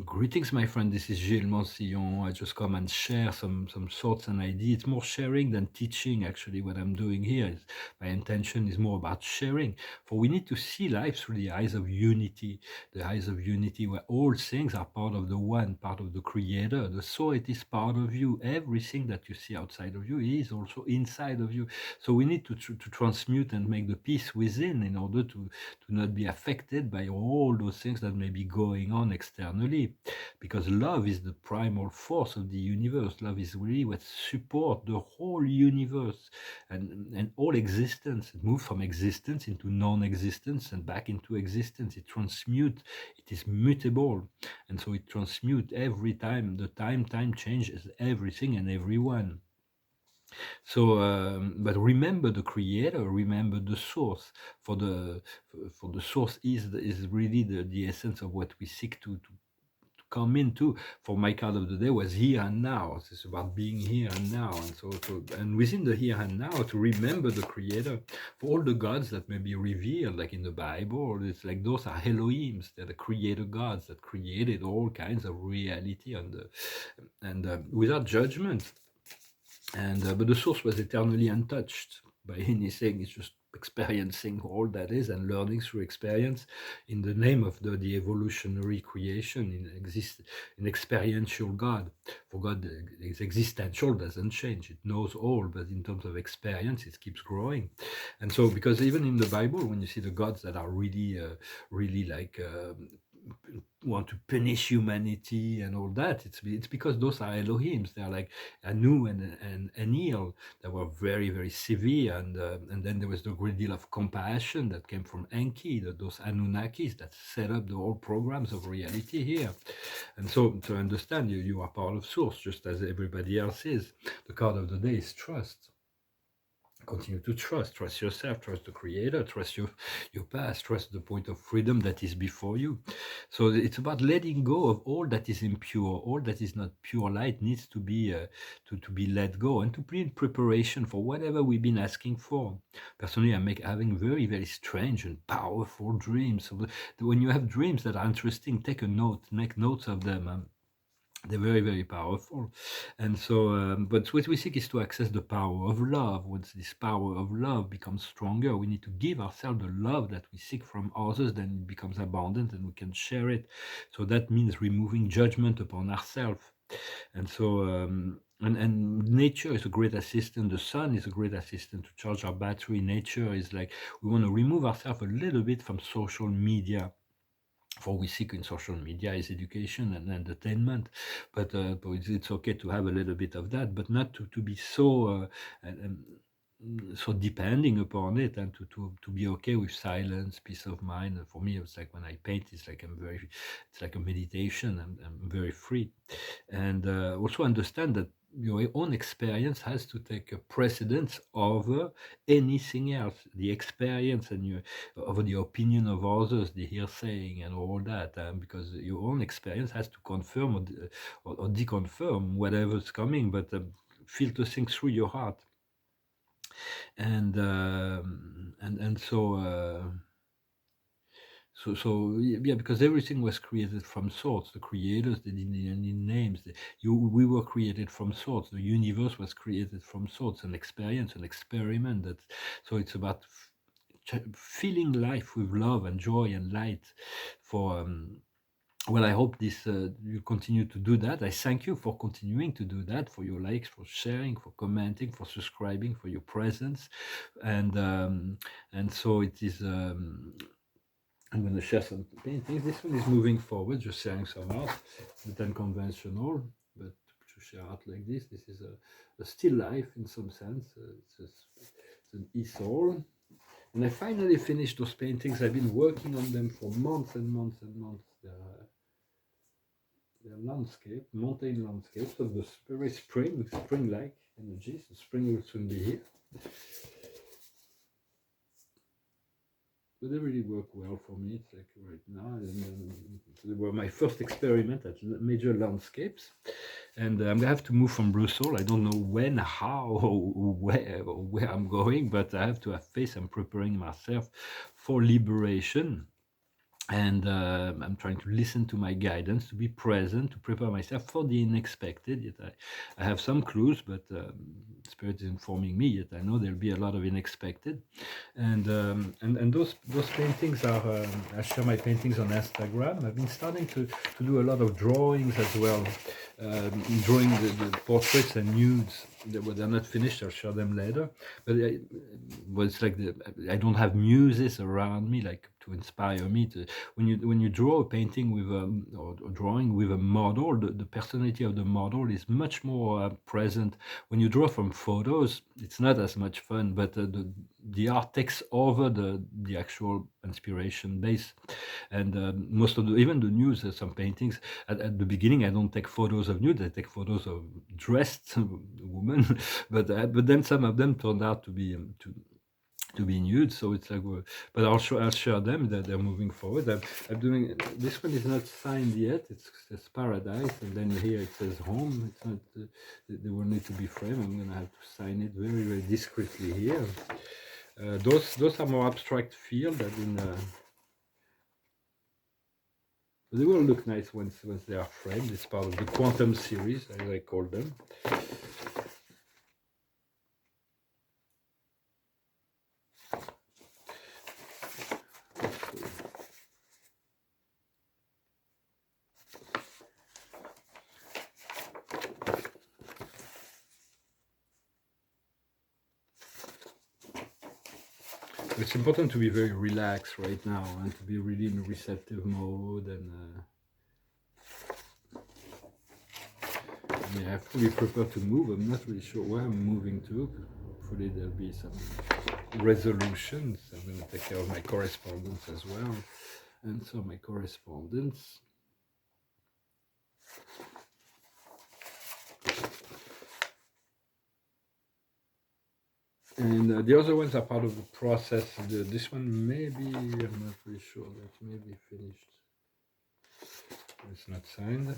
Greetings, my friend. This is Gilles Monsillon. I just come and share some thoughts and ideas. It's more sharing than teaching, actually, what I'm doing here. My intention is more about sharing. For we need to see life through the eyes of unity, the eyes of unity where all things are part of the one, part of the Creator. The soul, it is part of you. Everything that you see outside of you is also inside of you. So we need to transmute and make the peace within in order to not be affected by all those things that may be going on externally, because love is the primal force of the universe. Love is really what supports the whole universe and all existence. It moves from existence into non-existence and back into existence. It transmutes, it is mutable, and so it transmutes every time. The time changes everything and everyone. So, but remember the creator, remember the source. For the source is really the essence of what we seek to come into. For my card of the day was here and now. It's about being here and now, and and within the here and now, to remember the creator. For all the gods that may be revealed, like in the Bible, it's like those are Elohims. They're the creator gods that created all kinds of reality and without judgment. And but the source was eternally untouched by anything. It's just experiencing all that is and learning through experience in the name of the evolutionary creation in experiential God. For God is existential, doesn't change. It knows all, but in terms of experience, it keeps growing. And so, because even in the Bible, when you see the gods that are really like want to punish humanity and all that, it's because those are Elohims. They're like Anu and Enlil, that were very, very severe, and then there was the great deal of compassion that came from Enki, those Anunnakis that set up the whole programs of reality here. And so to understand, you are part of source, just as everybody else is. The card of the day is trust. Continue to trust yourself, trust the creator, trust your past, trust the point of freedom that is before you. So it's about letting go of all that is impure. All that is not pure light needs to be to be let go, and to be in preparation for whatever we've been asking for. Personally, I'm having very, very strange and powerful dreams. So when you have dreams that are interesting, take a note, make notes of them. They're very, very powerful. And so, but what we seek is to access the power of love. Once this power of love becomes stronger, we need to give ourselves the love that we seek from others, then it becomes abundant and we can share it. So that means removing judgment upon ourselves. And so, and nature is a great assistant. The sun is a great assistant to charge our battery. Nature is like, we want to remove ourselves a little bit from social media. For we seek in social media is education and entertainment, but it's okay to have a little bit of that, but not to be so so depending upon it, and to be okay with silence, peace of mind. And for me, it's like when I paint, it's like it's like a meditation. I'm very free, and also understand that your own experience has to take a precedence over anything else. The experience and over the opinion of others, the hearsaying and all that, because your own experience has to confirm or deconfirm whatever's coming, but filter things through your heart. And so yeah, because everything was created from source. The creators, they didn't need names. We were created from source. The universe was created from source. An experience, an experiment. So it's about filling life with love and joy and light. For well, I hope this you continue to do that. I thank you for continuing to do that, for your likes, for sharing, for commenting, for subscribing, for your presence, and so it is. I'm going to share some paintings. This one is moving forward, just sharing some art. It's not unconventional, but to share art like this is a still life in some sense. It's an easel. And I finally finished those paintings. I've been working on them for months and months and months. They're landscape, mountain landscapes of the very spring-like energies. The spring will soon be here. But they really work well for me. It's like right now, and they were my first experiment at major landscapes. And I'm gonna have to move from Brussels. I don't know when, how, or where I'm going, but I have to have faith. I'm preparing myself for liberation. and I'm trying to listen to my guidance, to be present, to prepare myself for the unexpected. Yet I have some clues, but Spirit is informing me. Yet I know there'll be a lot of unexpected, and those paintings are. I share my paintings on Instagram. I've been starting to do a lot of drawings as well, drawing the portraits and nudes. They're not finished. I'll share them later. But well, it's like I don't have muses around me like to inspire me to when you draw a painting with or drawing with a model, the personality of the model is much more present. When you draw from photos, it's not as much fun, but the art takes over the actual inspiration base. And most of even the nudes, some paintings at the beginning, I don't take photos of nude, I take photos of dressed women, but then some of them turned out to be to be nude. So it's like, but I'll share them that they're moving forward. I'm doing this one is not signed yet. It says Paradise, and then here it says Home. It's not. They will need to be framed. I'm gonna have to sign it very very discreetly here. Those are more abstract field. I mean, they will look nice once they are framed. It's part of the quantum series, as I call them. It's important to be very relaxed right now and to be really in a receptive mode. And yeah, I have to be prepared to move. I'm not really sure where I'm moving to. Hopefully there'll be some resolutions. I'm going to take care of my correspondence as well. And so my correspondence. And the other ones are part of the process. This one maybe, I'm not really sure, that may be finished. It's not signed.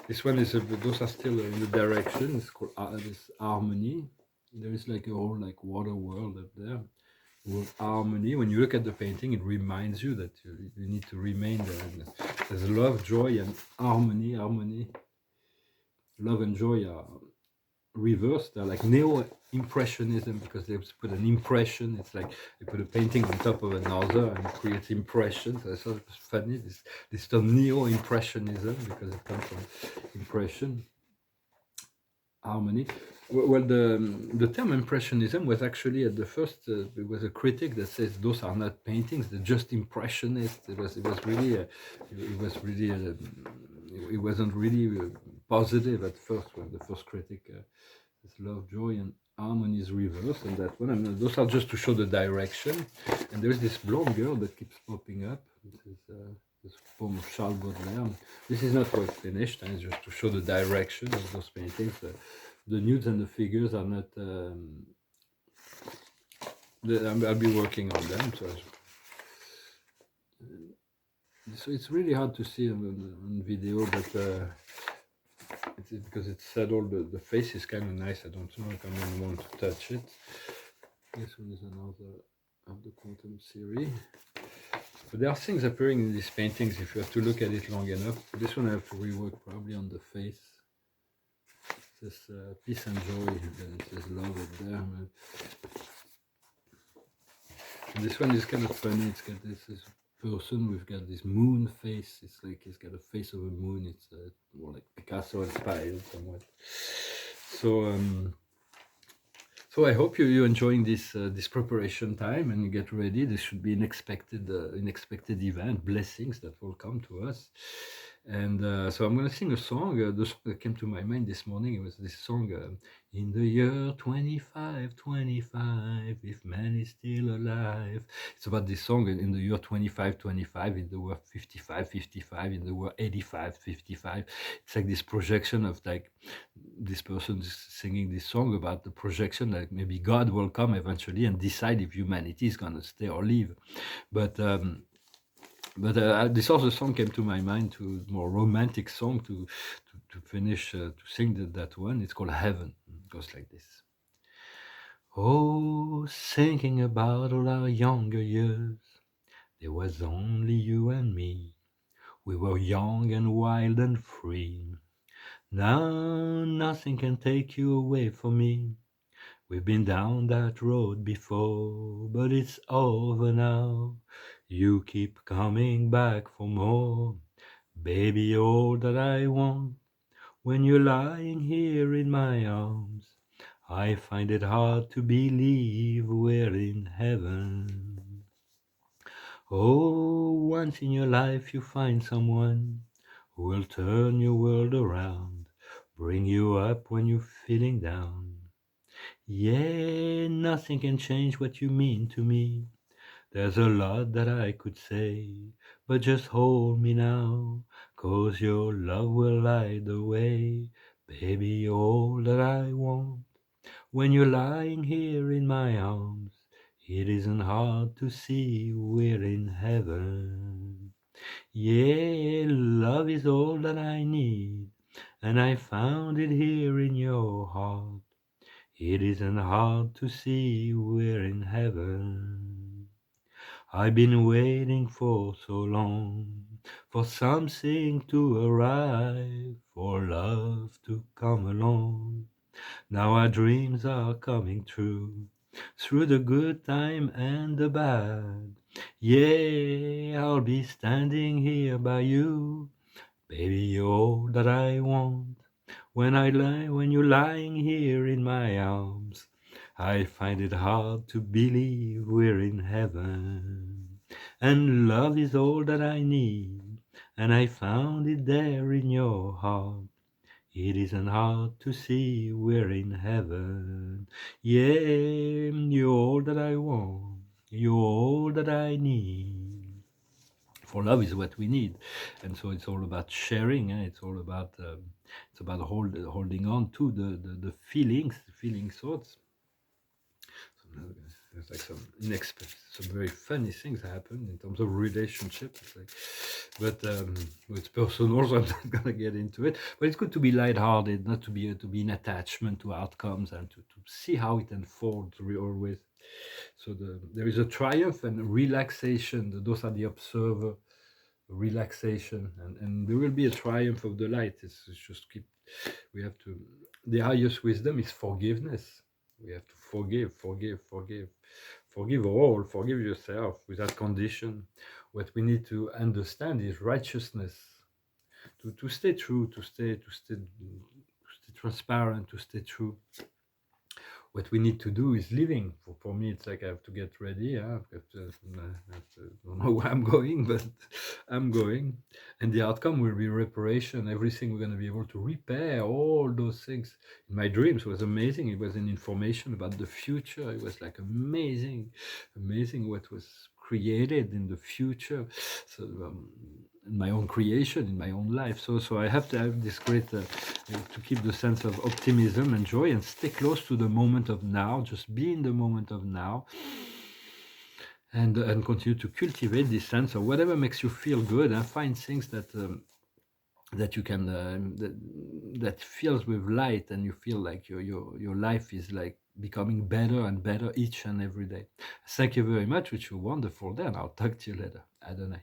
This one is, those are still in the direction. It's called this Harmony. There is like a whole like water world up there. Word harmony. When you look at the painting, it reminds you that you need to remain there. There's love, joy, and harmony. Harmony, love and joy are reversed. They're like neo-impressionism because they put an impression. It's like they put a painting on top of another and it creates impressions. I thought it was funny. This term neo-impressionism because it comes from impression. Harmony. Well, the term impressionism was actually at the first. It was a critic that says those are not paintings; they're just impressionists. It was really it wasn't really positive at first when the first critic says love, joy, and harmony is reversed, and that one. And those are just to show the direction. And there's this blonde girl that keeps popping up. This poem of Charles Baudelaire. This is not quite finished, and it's just to show the direction of those paintings. The nudes and the figures are not. I'll be working on them. So it's really hard to see on video, but it's because it's settled. The face is kind of nice. I don't know if I'm going to want to touch it. This one is another of the quantum series. But there are things appearing in these paintings if you have to look at it long enough. This one I have to rework probably on the face. It says peace and joy, and then it says love up there. And this one is kind of funny. It's got this person. We've got this moon face. It's like he's got a face of a moon. It's more like Picasso inspired somewhat. So I hope you're enjoying this preparation time and you get ready. This should be an unexpected event, blessings that will come to us. And so I'm going to sing a song. The song that came to my mind this morning, it was this song, in the year 2525, if man is still alive. It's about this song in the year 2525, in the year 5555, in the year 8555. It's like this projection of like this person is singing this song about the projection, like maybe God will come eventually and decide if humanity is going to stay or leave. But this other song came to my mind, to more romantic song to finish to sing that one. It's called Heaven. It goes like this. Oh, thinking about all our younger years, There was only you and me. We were young and wild and free. Now nothing can take you away from me. We've been down that road before, but it's over now. You keep coming back for more. Baby, you're all that I want. When you're lying here in my arms, I find it hard to believe we're in heaven. Oh, once in your life you find someone who will turn your world around, bring you up when you're feeling down. Yeah, nothing can change what you mean to me. There's a lot that I could say, but just hold me now, 'cause your love will light the way. Baby, you're all that I want. When you're lying here in my arms, it isn't hard to see we're in heaven. Yeah, love is all that I need, and I found it here in your heart. It isn't hard to see we're in heaven. I've been waiting for so long for something to arrive, for love to come along. Now our dreams are coming true, through the good time and the bad. Yeah, I'll be standing here by you. Baby, you're all that I want. When you're lying here in my arms, I find it hard to believe we're in heaven. And love is all that I need, and I found it there in your heart. It isn't hard to see we're in heaven. Yeah, you're all that I want. You're all that I need. For love is what we need, and so it's all about sharing. It's all about holding on to the feeling thoughts. There's like some very funny things happen in terms of relationship. It's like, but it's personal, so I'm not gonna get into it. But it's good to be lighthearted, not to be in attachment to outcomes, and to see how it unfolds always. So there is a triumph and relaxation. Those are the observer, relaxation, and there will be a triumph of the light. It's just we have to. The highest wisdom is forgiveness. We have to forgive all, forgive yourself without condition. What we need to understand is righteousness, to stay true, to stay transparent, to stay true. What we need to do is living. For me, it's like I have to get ready. I don't know where I'm going, but I'm going. And the outcome will be reparation. Everything we're going to be able to repair, all those things. In my dreams, it was amazing. It was an information about the future. It was like amazing what was created in the future. So in my own creation, in my own life. So I have to have this great, to keep the sense of optimism and joy and stay close to the moment of now, just be in the moment of now, and continue to cultivate this sense of whatever makes you feel good, and find things that you can, that fills with light, and you feel like your life is like becoming better and better each and every day. Thank you very much. Wish you a wonderful day, and I'll talk to you later. Adonai.